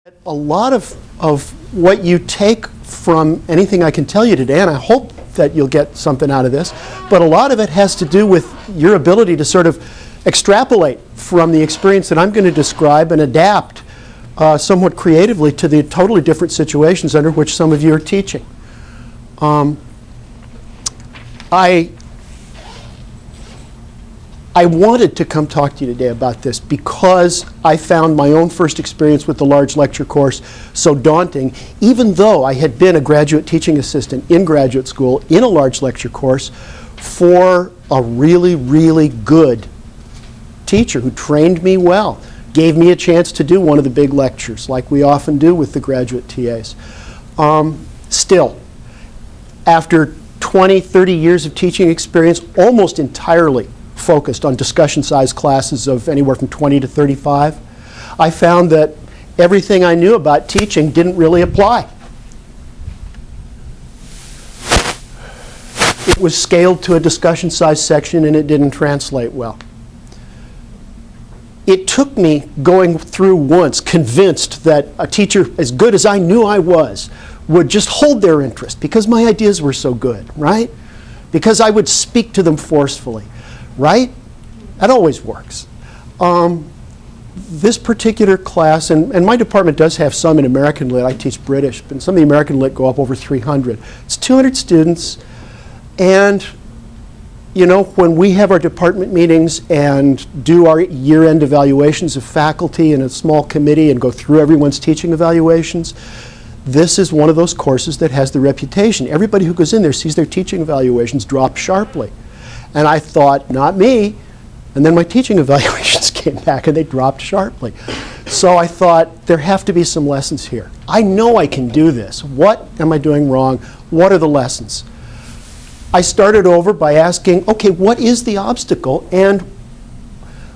A lot of what you take from anything I can tell you today, and I hope that you'll get something out of this, but a lot of it has to do with your ability to sort of extrapolate from the experience that I'm going to describe and adapt somewhat creatively to the totally different situations under which some of you are teaching. I wanted to come talk to you today about this because I found my own first experience with the large lecture course so daunting, even though I had been a graduate teaching assistant in graduate school in a large lecture course for a really, really good teacher who trained me well, gave me a chance to do one of the big lectures like we often do with the graduate TAs. Still, after 20, 30 years of teaching experience, almost entirely focused on discussion-sized classes of anywhere from 20 to 35, I found that everything I knew about teaching didn't really apply. It was scaled to a discussion-sized section and it didn't translate well. It took me going through once, convinced that a teacher as good as I knew I was would just hold their interest because my ideas were so good, right? Because I would speak to them forcefully. Right? That always works. This particular class, and my department does have some in American Lit. I teach British, but some of the American Lit go up over 300. It's 200 students, and you know, when we have our department meetings and do our year-end evaluations of faculty in a small committee and go through everyone's teaching evaluations, this is one of those courses that has the reputation. Everybody who goes in there sees their teaching evaluations drop sharply. And I thought, not me. And then my teaching evaluations came back and they dropped sharply. So I thought, there have to be some lessons here. I know I can do this. What am I doing wrong? What are the lessons? I started over by asking, okay, what is the obstacle? And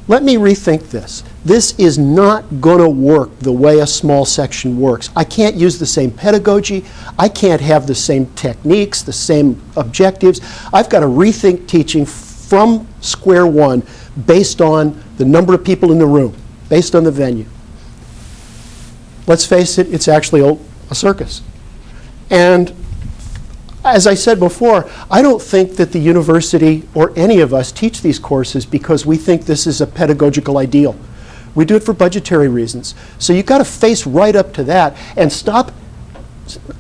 let me rethink this. This is not going to work the way a small section works. I can't use the same pedagogy. I can't have the same techniques, the same objectives. I've got to rethink teaching from square one based on the number of people in the room, based on the venue. Let's face it, it's actually a circus. And as I said before, I don't think that the university or any of us teach these courses because we think this is a pedagogical ideal. We do it for budgetary reasons. So you've got to face right up to that and stop.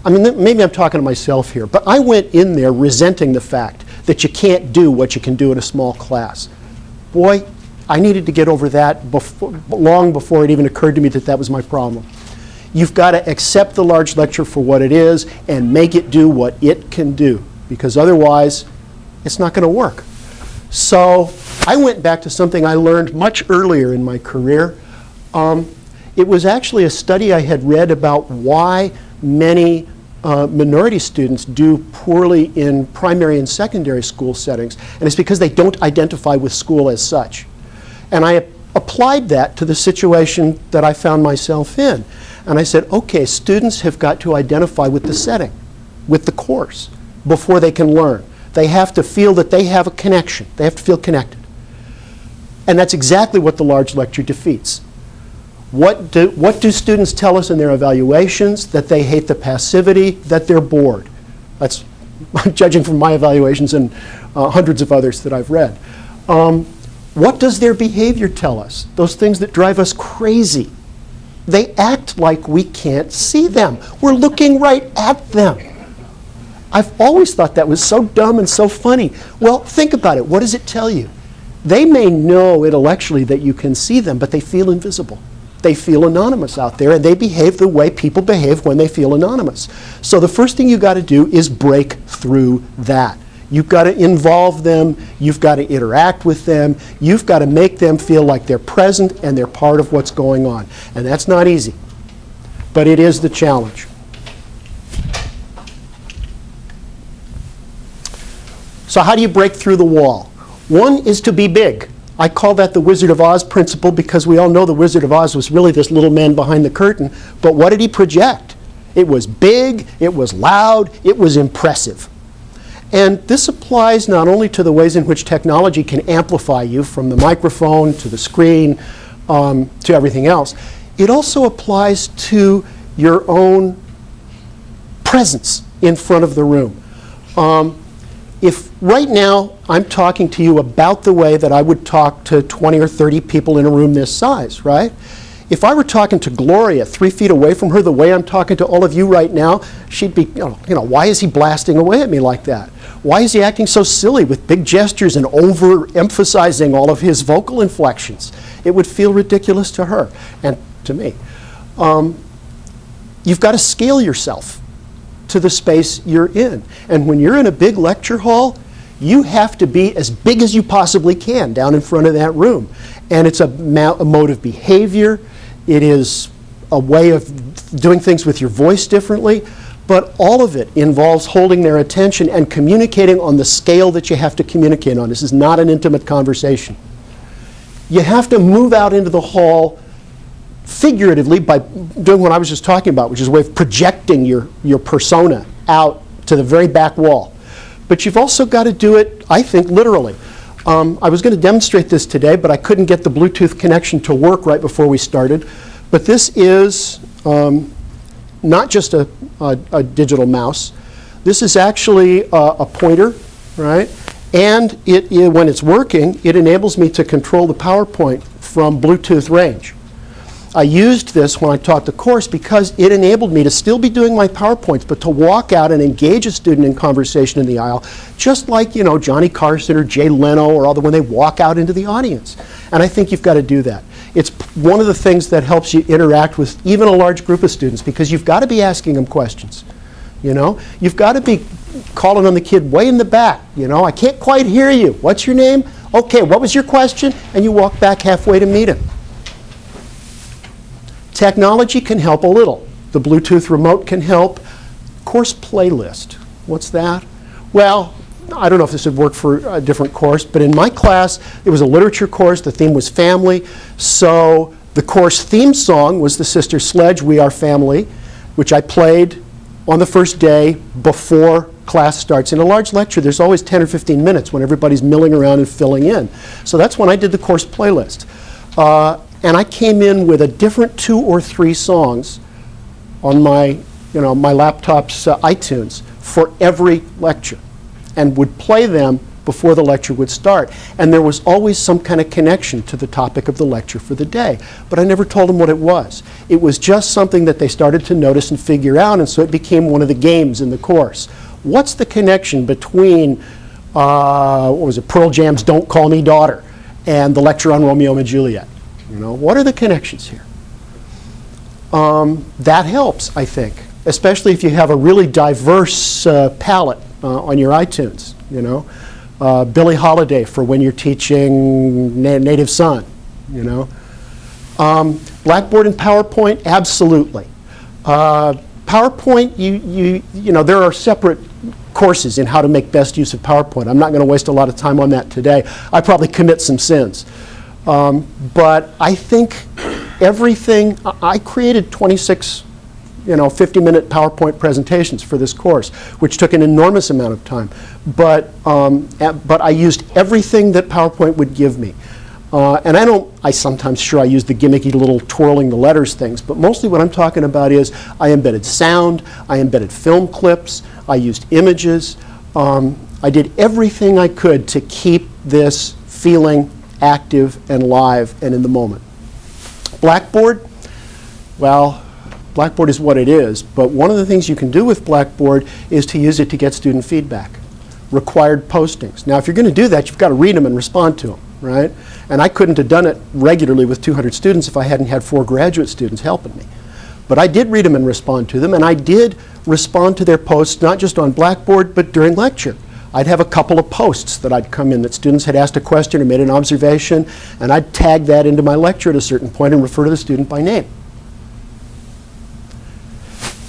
I mean, maybe I'm talking to myself here, but I went in there resenting the fact that you can't do what you can do in a small class. Boy, I needed to get over that long before it even occurred to me that that was my problem. You've got to accept the large lecture for what it is and make it do what it can do, because otherwise it's not going to work. So I went back to something I learned much earlier in my career. It was actually a study I had read about why many minority students do poorly in primary and secondary school settings, and it's because they don't identify with school as such. And I applied that to the situation that I found myself in. And I said, okay, students have got to identify with the setting, with the course, before they can learn. They have to feel that they have a connection. They have to feel connected. And that's exactly what the large lecture defeats. What do students tell us in their evaluations? That they hate the passivity, that they're bored. That's judging from my evaluations and hundreds of others that I've read. What does their behavior tell us? Those things that drive us crazy. They act like we can't see them. We're looking right at them. I've always thought that was so dumb and so funny. Well, think about it. What does it tell you? They may know intellectually that you can see them, but they feel invisible. They feel anonymous out there, and they behave the way people behave when they feel anonymous. So the first thing you've got to do is break through that. You've got to involve them. You've got to interact with them. You've got to make them feel like they're present and they're part of what's going on. And that's not easy, but it is the challenge. So how do you break through the wall? One is to be big. I call that the Wizard of Oz principle because we all know the Wizard of Oz was really this little man behind the curtain. But what did he project? It was big, it was loud, it was impressive. And this applies not only to the ways in which technology can amplify you, from the microphone to the screen to everything else. it also applies to your own presence in front of the room. If right now I'm talking to you about the way that I would talk to 20 or 30 people in a room this size, right? If I were talking to Gloria 3 feet away from her the way I'm talking to all of you right now, she'd be, why is he blasting away at me like that? Why is he acting so silly with big gestures and overemphasizing all of his vocal inflections? It would feel ridiculous to her and to me. You've got to scale yourself to the space you're in. And when you're in a big lecture hall, you have to be as big as you possibly can down in front of that room. And it's a mode of behavior. It is a way of doing things with your voice differently. But all of it involves holding their attention and communicating on the scale that you have to communicate on. This is not an intimate conversation. You have to move out into the hall figuratively by doing what I was just talking about, which is a way of projecting your persona out to the very back wall. But you've also got to do it, I think, literally. I was going to demonstrate this today, but I couldn't get the Bluetooth connection to work right before we started. But this is not just a digital mouse. This is actually a pointer, right? And when it's working, it enables me to control the PowerPoint from Bluetooth range. I used this when I taught the course because it enabled me to still be doing my PowerPoints, but to walk out and engage a student in conversation in the aisle, just like, Johnny Carson or Jay Leno or when they walk out into the audience. And I think you've got to do that. It's one of the things that helps you interact with even a large group of students, because you've got to be asking them questions. You've got to be calling on the kid way in the back. I can't quite hear you. What's your name? Okay, what was your question? And you walk back halfway to meet him. Technology can help a little. The Bluetooth remote can help. Course playlist. What's that? Well, I don't know if this would work for a different course, but in my class, it was a literature course. The theme was family. So the course theme song was the Sister Sledge, We Are Family, which I played on the first day before class starts. In a large lecture, there's always 10 or 15 minutes when everybody's milling around and filling in. So that's when I did the course playlist. And I came in with a different 2 or 3 songs on my laptop's iTunes for every lecture, and would play them before the lecture would start. And there was always some kind of connection to the topic of the lecture for the day. But I never told them what it was. It was just something that they started to notice and figure out, and so it became one of the games in the course. What's the connection between, Pearl Jam's Don't Call Me Daughter and the lecture on Romeo and Juliet? What are the connections here? That helps, I think, especially if you have a really diverse palette on your iTunes. Billie Holiday for when you're teaching Native Son. Blackboard and PowerPoint, absolutely. PowerPoint, there are separate courses in how to make best use of PowerPoint. I'm not going to waste a lot of time on that today. I probably commit some sins. But I think everything, I created 26, 50-minute PowerPoint presentations for this course, which took an enormous amount of time. But I used everything that PowerPoint would give me. And I sometimes I use the gimmicky little twirling the letters things, but mostly what I'm talking about is I embedded sound, I embedded film clips, I used images. I did everything I could to keep this feeling active and live and in the moment. Blackboard, well, Blackboard is what it is, but one of the things you can do with Blackboard is to use it to get student feedback. Required postings. Now, if you're going to do that, you've got to read them and respond to them, right? And I couldn't have done it regularly with 200 students if I hadn't had 4 graduate students helping me. But I did read them and respond to them, and I did respond to their posts, not just on Blackboard, but during lecture. I'd have a couple of posts that I'd come in that students had asked a question or made an observation, and I'd tag that into my lecture at a certain point and refer to the student by name.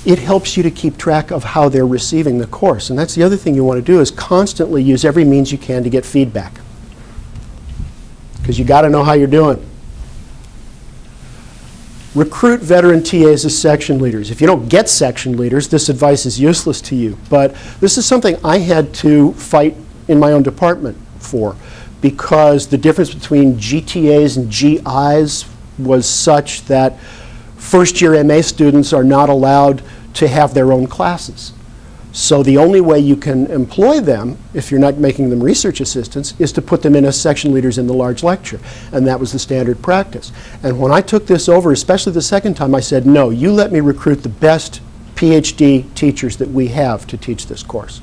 It helps you to keep track of how they're receiving the course, and that's the other thing you want to do, is constantly use every means you can to get feedback, because you got to know how you're doing. Recruit veteran TAs as section leaders. If you don't get section leaders, this advice is useless to you. But this is something I had to fight in my own department for, because the difference between GTAs and GIs was such that first-year MA students are not allowed to have their own classes. So the only way you can employ them, if you're not making them research assistants, is to put them in as section leaders in the large lecture. And that was the standard practice. And when I took this over, especially the second time, I said, no, you let me recruit the best PhD teachers that we have to teach this course.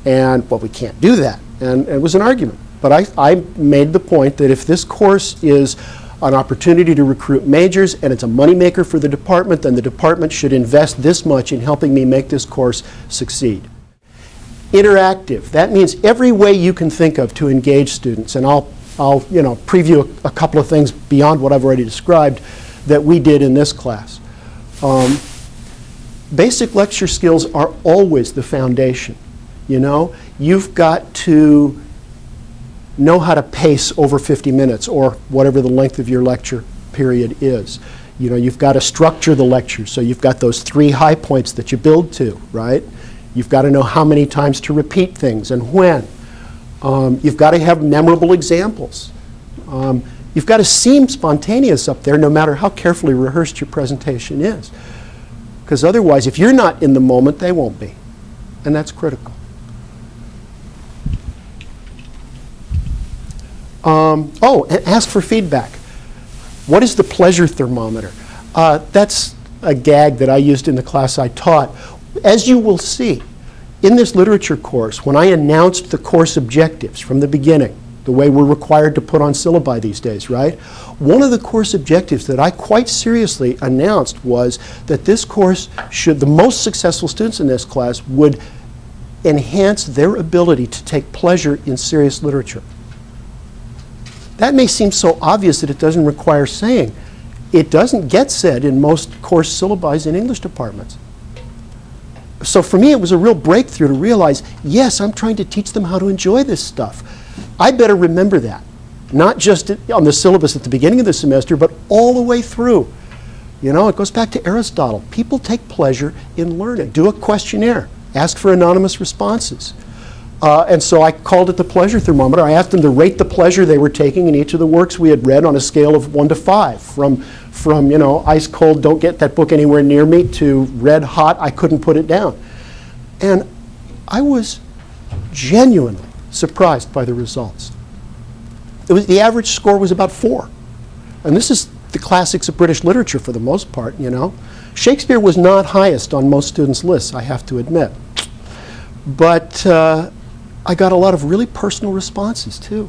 And, well, we can't do that. And it was an argument. But I made the point that if this course is an opportunity to recruit majors and it's a moneymaker for the department, then the department should invest this much in helping me make this course succeed. Interactive. That means every way you can think of to engage students. And I'll preview a couple of things beyond what I've already described that we did in this class. Basic lecture skills are always the foundation. You know, you've got to know how to pace over 50 minutes or whatever the length of your lecture period is. You know, you've got to structure the lecture, so you've got those 3 high points that you build to, right? You've got to know how many times to repeat things and when. You've got to have memorable examples. You've got to seem spontaneous up there no matter how carefully rehearsed your presentation is. Because otherwise, if you're not in the moment, they won't be. And that's critical. And ask for feedback. What is the pleasure thermometer? That's a gag that I used in the class I taught. As you will see, in this literature course, when I announced the course objectives from the beginning, the way we're required to put on syllabi these days, right? One of the course objectives that I quite seriously announced was that this course should, the most successful students in this class would enhance their ability to take pleasure in serious literature. That may seem so obvious that it doesn't require saying. It doesn't get said in most course syllabi in English departments. So for me, it was a real breakthrough to realize, yes, I'm trying to teach them how to enjoy this stuff. I better remember that, not just on the syllabus at the beginning of the semester, but all the way through. You know, it goes back to Aristotle. People take pleasure in learning. Do a questionnaire. Ask for anonymous responses. And so I called it the pleasure thermometer. I asked them to rate the pleasure they were taking in each of the works we had read on a scale of 1 to 5, from you know, ice cold, don't get that book anywhere near me, to red hot, I couldn't put it down. And I was genuinely surprised by the results. The average score was about 4. And this is the classics of British literature for the most part, you know. Shakespeare was not highest on most students' lists, I have to admit. But I got a lot of really personal responses, too.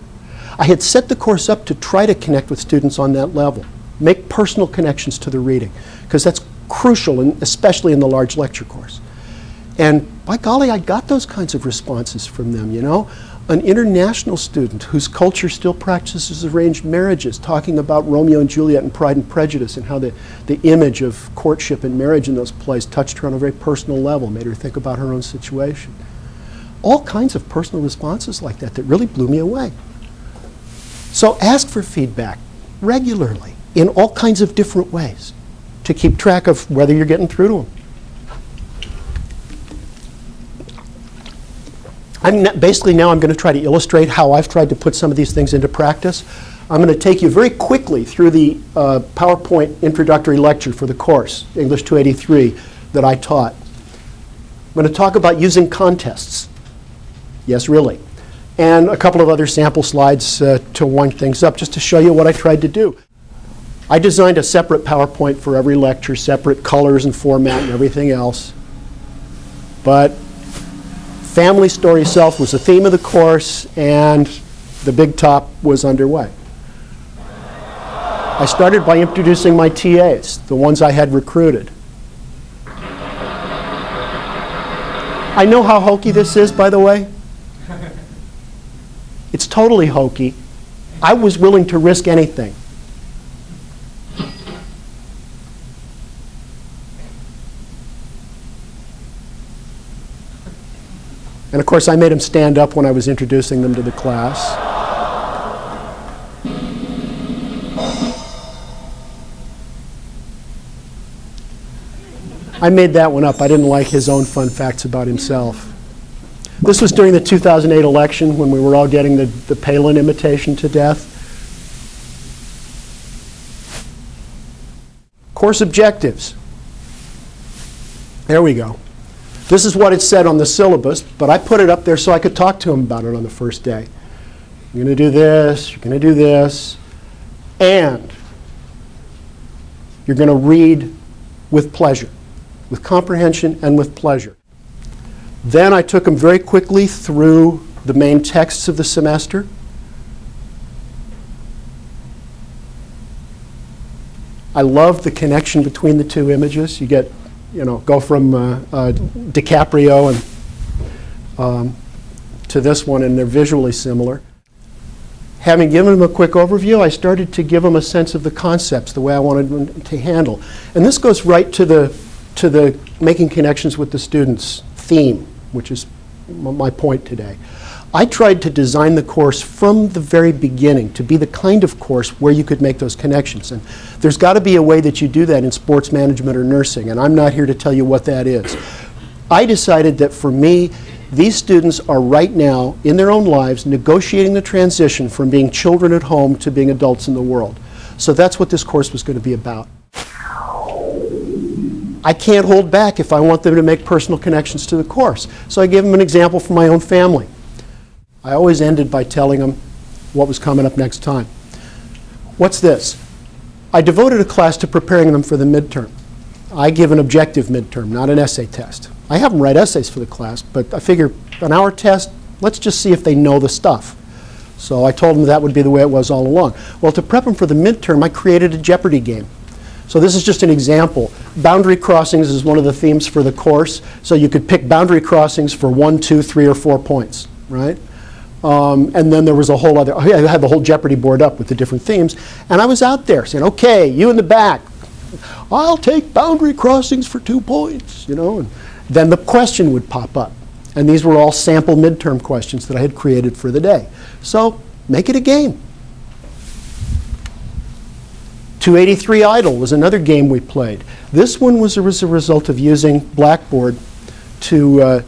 I had set the course up to try to connect with students on that level, make personal connections to the reading, because that's crucial, especially in the large lecture course. And by golly, I got those kinds of responses from them, you know. An international student whose culture still practices arranged marriages, talking about Romeo and Juliet and Pride and Prejudice and how the image of courtship and marriage in those plays touched her on a very personal level, made her think about her own situation. All kinds of personal responses like that that really blew me away. So ask for feedback regularly in all kinds of different ways to keep track of whether you're getting through to them. Basically now I'm going to try to illustrate how I've tried to put some of these things into practice. I'm going to take you very quickly through the PowerPoint introductory lecture for the course, English 283, that I taught. I'm going to talk about using contests. Yes, really. And a couple of other sample slides to wind things up, just to show you what I tried to do. I designed a separate PowerPoint for every lecture, separate colors and format and everything else. But family story self was the theme of the course, and the Bigtop was underway. I started by introducing my TAs, the ones I had recruited. I know how hokey this is, by the way. It's totally hokey. I was willing to risk anything. And of course, I made them stand up when I was introducing them to the class. I made that one up. I didn't like his own fun facts about himself. This was during the 2008 election when we were all getting the Palin imitation to death. Course objectives. There we go. This is what it said on the syllabus, but I put it up there so I could talk to them about it on the first day. You're going to do this, you're going to do this, and you're going to read with pleasure, with comprehension and with pleasure. Then I took them very quickly through the main texts of the semester. I love the connection between the two images. You get, go from DiCaprio and to this one, and they're visually similar. Having given them a quick overview, I started to give them a sense of the concepts, the way I wanted them to handle. And this goes right to the making connections with the students theme, which is my point today. I tried to design the course from the very beginning to be the kind of course where you could make those connections. And there's got to be a way that you do that in sports management or nursing, and I'm not here to tell you what that is. I decided that for me, these students are right now, in their own lives, negotiating the transition from being children at home to being adults in the world. So that's what this course was going to be about. I can't hold back if I want them to make personal connections to the course. So I gave them an example from my own family. I always ended by telling them what was coming up next time. What's this? I devoted a class to preparing them for the midterm. I give an objective midterm, not an essay test. I have them write essays for the class, but I figure an hour test, let's just see if they know the stuff. So I told them that would be the way it was all along. Well, to prep them for the midterm, I created a Jeopardy game. So this is just an example. Boundary crossings is one of the themes for the course. So you could pick boundary crossings for 1, 2, 3, or 4 points, right? And then there was a whole other, I had the whole Jeopardy board up with the different themes. And I was out there saying, okay, you in the back, I'll take boundary crossings for 2 points, and then the question would pop up. And these were all sample midterm questions that I had created for the day. So make it a game. 283 Idle was another game we played. This one was a result of using Blackboard to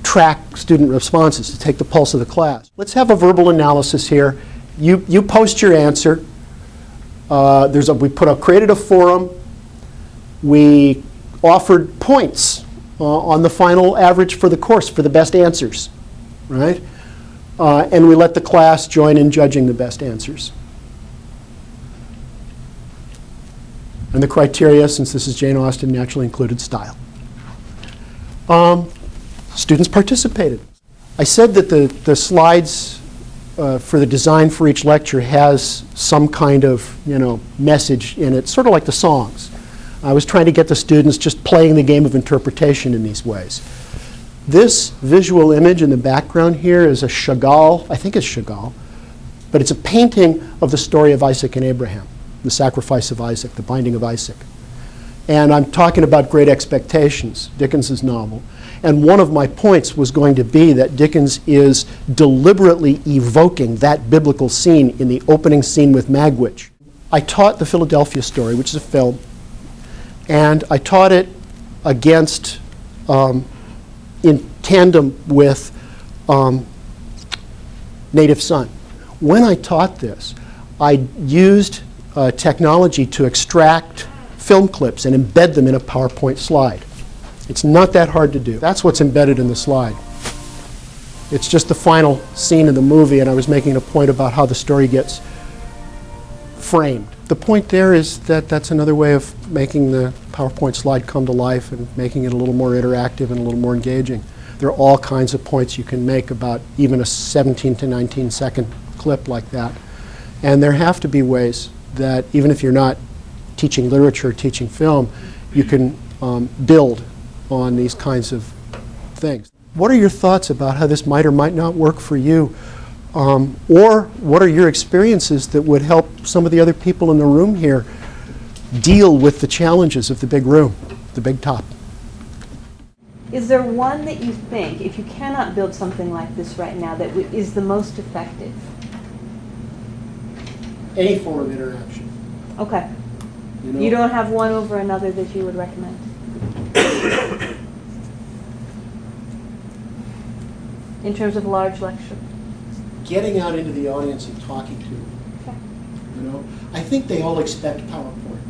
track student responses, to take the pulse of the class. Let's have a verbal analysis here. You post your answer. We created a forum. We offered points on the final average for the course for the best answers, right? And we let the class join in judging the best answers. And the criteria, since this is Jane Austen, naturally included style. Students participated. I said that the slides for the design for each lecture has some kind of message in it, sort of like the songs. I was trying to get the students just playing the game of interpretation in these ways. This visual image in the background here is a Chagall, I think it's Chagall, but it's a painting of the story of Isaac and Abraham, the sacrifice of Isaac, the binding of Isaac. And I'm talking about Great Expectations, Dickens's novel. And one of my points was going to be that Dickens is deliberately evoking that biblical scene in the opening scene with Magwitch. I taught the Philadelphia Story, which is a film, and I taught it against, in tandem with Native Son. When I taught this, I used technology to extract film clips and embed them in a PowerPoint slide. It's not that hard to do. That's what's embedded in the slide. It's just the final scene in the movie, and I was making a point about how the story gets framed. The point there is that that's another way of making the PowerPoint slide come to life and making it a little more interactive and a little more engaging. There are all kinds of points you can make about even a 17 to 19 second clip like that. And there have to be ways that even if you're not teaching literature or teaching film, you can build on these kinds of things. What are your thoughts about how this might or might not work for you? Or what are your experiences that would help some of the other people in the room here deal with the challenges of the big room, the big top? Is there one that you think, if you cannot build something like this right now, that is the most effective? Any form of interaction. Okay. You don't have one over another that you would recommend? In terms of large lecture? Getting out into the audience and talking to them. Okay. I think they all expect PowerPoint.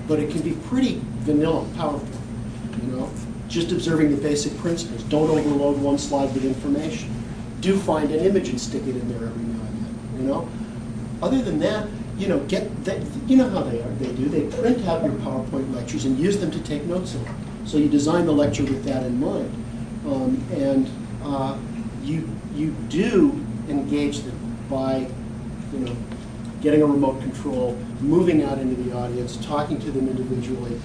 but it can be pretty vanilla PowerPoint, you know? Just observing the basic principles. Don't overload one slide with information. Do find an image and stick it in there every now and then, you know? Other than that, you know, you know how they are. They print out your PowerPoint lectures and use them to take notes on. So you design the lecture with that in mind. You do engage them by, you know, getting a remote control, moving out into the audience, talking to them individually,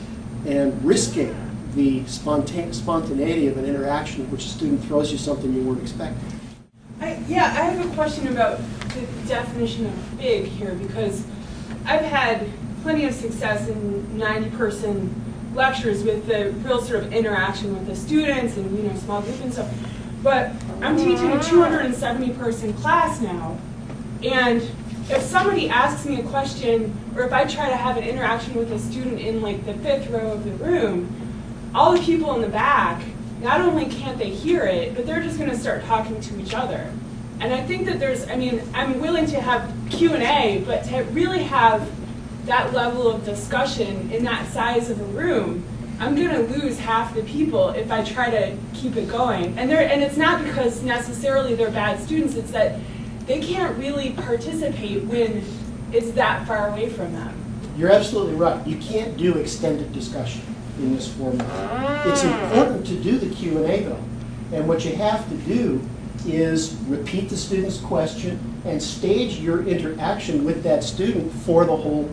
and risking the spontaneity of an interaction in which a student throws you something you weren't expecting. Yeah, I have a question about the definition of big here, because I've had plenty of success in 90-person lectures with the real sort of interaction with the students and, you know, small group and stuff. But I'm teaching a 270-person class now, and if somebody asks me a question, or if I try to have an interaction with a student in like the 5th row of the room, all the people in the back, not only can't they hear it, but they're just going to start talking to each other. And I think that I'm willing to have Q&A, but to really have that level of discussion in that size of a room, I'm going to lose half the people if I try to keep it going. And it's not because necessarily they're bad students, it's that they can't really participate when it's that far away from them. You're absolutely right. You can't do extended discussion in this format. It's important to do the Q&A though. And what you have to do is repeat the student's question and stage your interaction with that student for the whole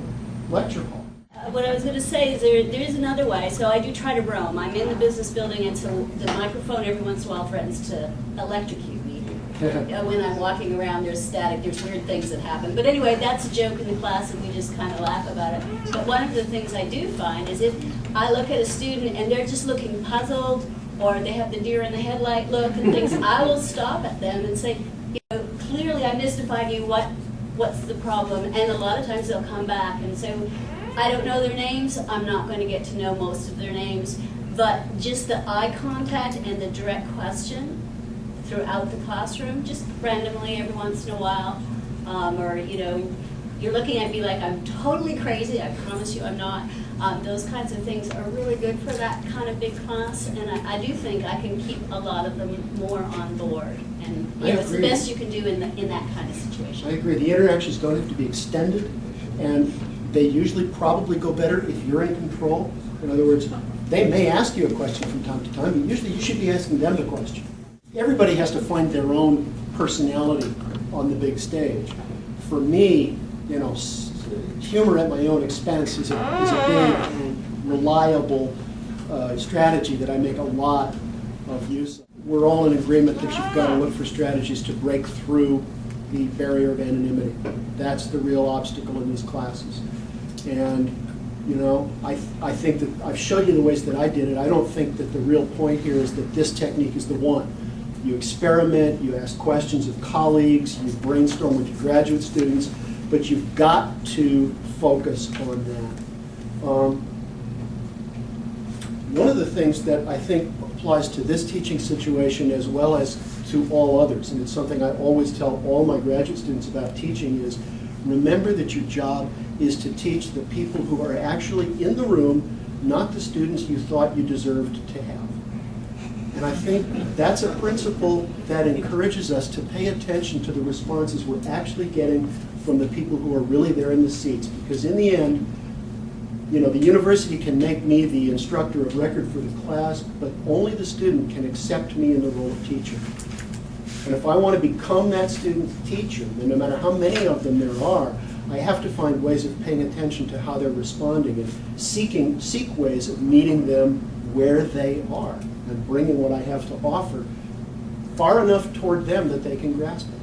lecture hall. What I was going to say is there is another way. So I do try to roam. I'm in the business building, and so the microphone every once in a while threatens to electrocute me. When I'm walking around, there's static, there's weird things that happen. But anyway, that's a joke in the class, and we just kind of laugh about it. But one of the things I do find is if I look at a student and they're just looking puzzled, or they have the deer in the headlight look and things, I will stop at them and say, you know, clearly I mystified you, what's the problem? And a lot of times they'll come back and say, I don't know their names, I'm not going to get to know most of their names, but just the eye contact and the direct question throughout the classroom, just randomly every once in a while, or, you know, you're looking at me like I'm totally crazy, I promise you I'm not. Those kinds of things are really good for that kind of big class, and I do think I can keep a lot of them more on board. And you know, it's the best you can do in that kind of situation. I agree. The interactions don't have to be extended, and they usually probably go better if you're in control. In other words, they may ask you a question from time to time, but usually you should be asking them the question. Everybody has to find their own personality on the big stage. For me, you know, humor at my own expense is a big, reliable strategy that I make a lot of use of. We're all in agreement that you've got to look for strategies to break through the barrier of anonymity. That's the real obstacle in these classes. And, you know, I think that I've showed you the ways that I did it. I don't think that the real point here is that this technique is the one. You experiment, you ask questions of colleagues, you brainstorm with your graduate students, but you've got to focus on that. One of the things that I think applies to this teaching situation as well as to all others, and it's something I always tell all my graduate students about teaching, is remember that your job is to teach the people who are actually in the room, not the students you thought you deserved to have. And I think that's a principle that encourages us to pay attention to the responses we're actually getting from the people who are really there in the seats. Because in the end, you know, the university can make me the instructor of record for the class, but only the student can accept me in the role of teacher. And if I want to become that student's teacher, then no matter how many of them there are, I have to find ways of paying attention to how they're responding and seek ways of meeting them where they are and bringing what I have to offer far enough toward them that they can grasp it.